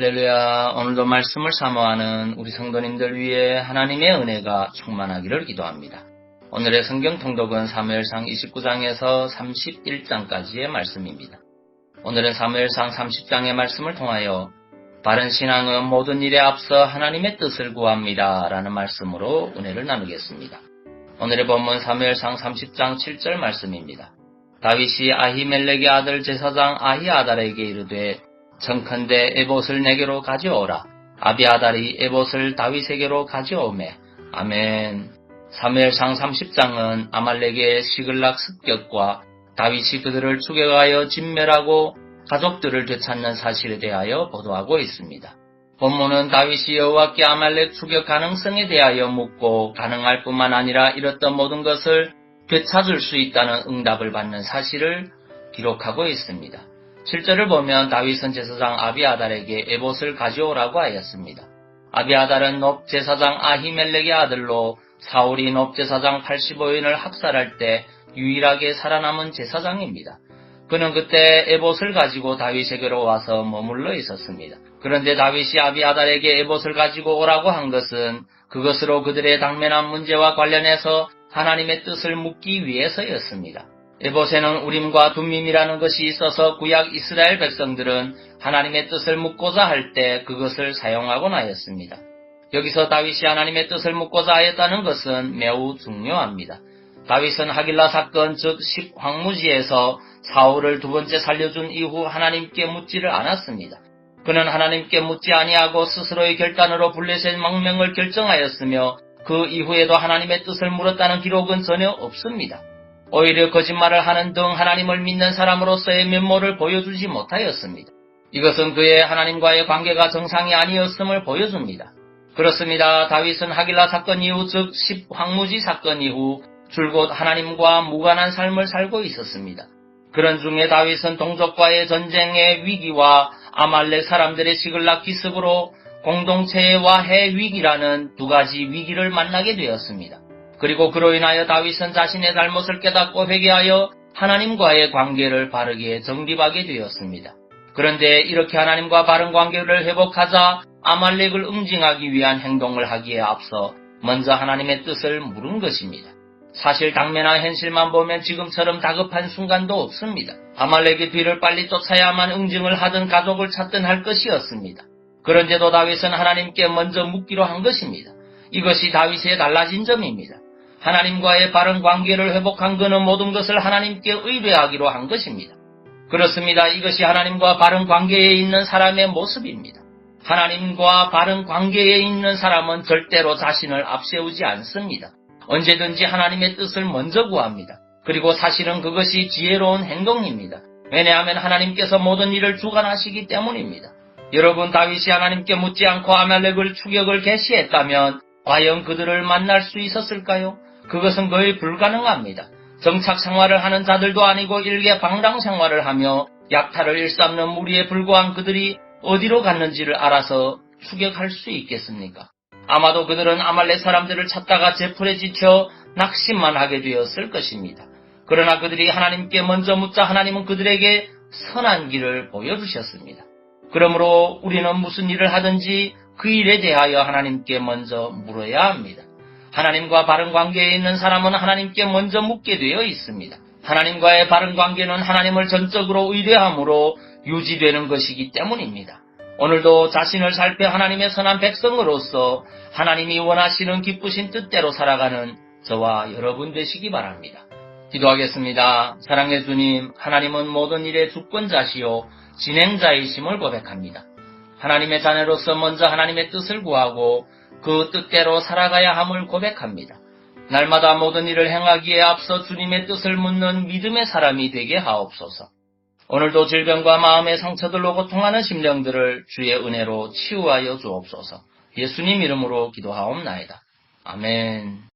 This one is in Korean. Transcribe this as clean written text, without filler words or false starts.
할렐루야. 오늘도 말씀을 사모하는 우리 성도님들 위해 하나님의 은혜가 충만하기를 기도합니다. 오늘의 성경 통독은 사무엘상 29장에서 31장까지의 말씀입니다. 오늘은 사무엘상 30장의 말씀을 통하여 바른 신앙은 모든 일에 앞서 하나님의 뜻을 구합니다 라는 말씀으로 은혜를 나누겠습니다. 오늘의 본문 사무엘상 30장 7절 말씀입니다. 다윗이 아히멜렉의 아들 제사장 아히아달에게 이르되 청컨대 에봇을 내게로 가져오라. 아비아달이 에봇을 다윗에게로 가져오매. 아멘. 사무엘상 30장은 아말렉의 시글락 습격과 다윗이 그들을 추격하여 진멸하고 가족들을 되찾는 사실에 대하여 보도하고 있습니다. 본문은 다윗이 여호와께 아말렉 추격 가능성에 대하여 묻고 가능할 뿐만 아니라 잃었던 모든 것을 되찾을 수 있다는 응답을 받는 사실을 기록하고 있습니다. 7절을 보면 다윗은 제사장 아비아달에게 에봇을 가져오라고 하였습니다. 아비아달은 놉 제사장 아히멜렉의 아들로 사울이 놉 제사장 85인을 학살할 때 유일하게 살아남은 제사장입니다. 그는 그때 에봇을 가지고 다윗에게로 와서 머물러 있었습니다. 그런데 다윗이 아비아달에게 에봇을 가지고 오라고 한 것은 그것으로 그들의 당면한 문제와 관련해서 하나님의 뜻을 묻기 위해서였습니다. 에봇에는 우림과 둠밈이라는 것이 있어서 구약 이스라엘 백성들은 하나님의 뜻을 묻고자 할 때 그것을 사용하곤 하였습니다. 여기서 다윗이 하나님의 뜻을 묻고자 하였다는 것은 매우 중요합니다. 다윗은 하길라 사건 즉 십황무지에서 사울을 두 번째 살려준 이후 하나님께 묻지를 않았습니다. 그는 하나님께 묻지 아니하고 스스로의 결단으로 블레셋 망명을 결정하였으며 그 이후에도 하나님의 뜻을 물었다는 기록은 전혀 없습니다. 오히려 거짓말을 하는 등 하나님을 믿는 사람으로서의 면모를 보여주지 못하였습니다. 이것은 그의 하나님과의 관계가 정상이 아니었음을 보여줍니다. 그렇습니다. 다윗은 하길라 사건 이후 즉 십황무지 사건 이후 줄곧 하나님과 무관한 삶을 살고 있었습니다. 그런 중에 다윗은 동족과의 전쟁의 위기와 아말렉 사람들의 시글락 기습으로 공동체의 화해 위기라는 두 가지 위기를 만나게 되었습니다. 그리고 그로 인하여 다윗은 자신의 잘못을 깨닫고 회개하여 하나님과의 관계를 바르게 정립하게 되었습니다. 그런데 이렇게 하나님과 바른 관계를 회복하자 아말렉을 응징하기 위한 행동을 하기에 앞서 먼저 하나님의 뜻을 물은 것입니다. 사실 당면한 현실만 보면 지금처럼 다급한 순간도 없습니다. 아말렉의 뒤를 빨리 쫓아야만 응징을 하든 가족을 찾든 할 것이었습니다. 그런데도 다윗은 하나님께 먼저 묻기로 한 것입니다. 이것이 다윗의 달라진 점입니다. 하나님과의 바른 관계를 회복한 그는 모든 것을 하나님께 의뢰하기로 한 것입니다. 그렇습니다. 이것이 하나님과 바른 관계에 있는 사람의 모습입니다. 하나님과 바른 관계에 있는 사람은 절대로 자신을 앞세우지 않습니다. 언제든지 하나님의 뜻을 먼저 구합니다. 그리고 사실은 그것이 지혜로운 행동입니다. 왜냐하면 하나님께서 모든 일을 주관하시기 때문입니다. 여러분, 다윗이 하나님께 묻지 않고 아말렉을 추격을 개시했다면 과연 그들을 만날 수 있었을까요? 그것은 거의 불가능합니다. 정착 생활을 하는 자들도 아니고 일개 방랑 생활을 하며 약탈을 일삼는 무리에 불과한 그들이 어디로 갔는지를 알아서 추격할 수 있겠습니까? 아마도 그들은 아말렉 사람들을 찾다가 제풀에 지쳐 낙심만 하게 되었을 것입니다. 그러나 그들이 하나님께 먼저 묻자 하나님은 그들에게 선한 길을 보여주셨습니다. 그러므로 우리는 무슨 일을 하든지 그 일에 대하여 하나님께 먼저 물어야 합니다. 하나님과 바른 관계에 있는 사람은 하나님께 먼저 묻게 되어 있습니다. 하나님과의 바른 관계는 하나님을 전적으로 의뢰함으로 유지되는 것이기 때문입니다. 오늘도 자신을 살펴 하나님의 선한 백성으로서 하나님이 원하시는 기쁘신 뜻대로 살아가는 저와 여러분 되시기 바랍니다. 기도하겠습니다. 사랑의 주님, 하나님은 모든 일의 주권자시요 진행자이심을 고백합니다. 하나님의 자녀로서 먼저 하나님의 뜻을 구하고 그 뜻대로 살아가야 함을 고백합니다. 날마다 모든 일을 행하기에 앞서 주님의 뜻을 묻는 믿음의 사람이 되게 하옵소서. 오늘도 질병과 마음의 상처들로 고통하는 심령들을 주의 은혜로 치유하여 주옵소서. 예수님 이름으로 기도하옵나이다. 아멘.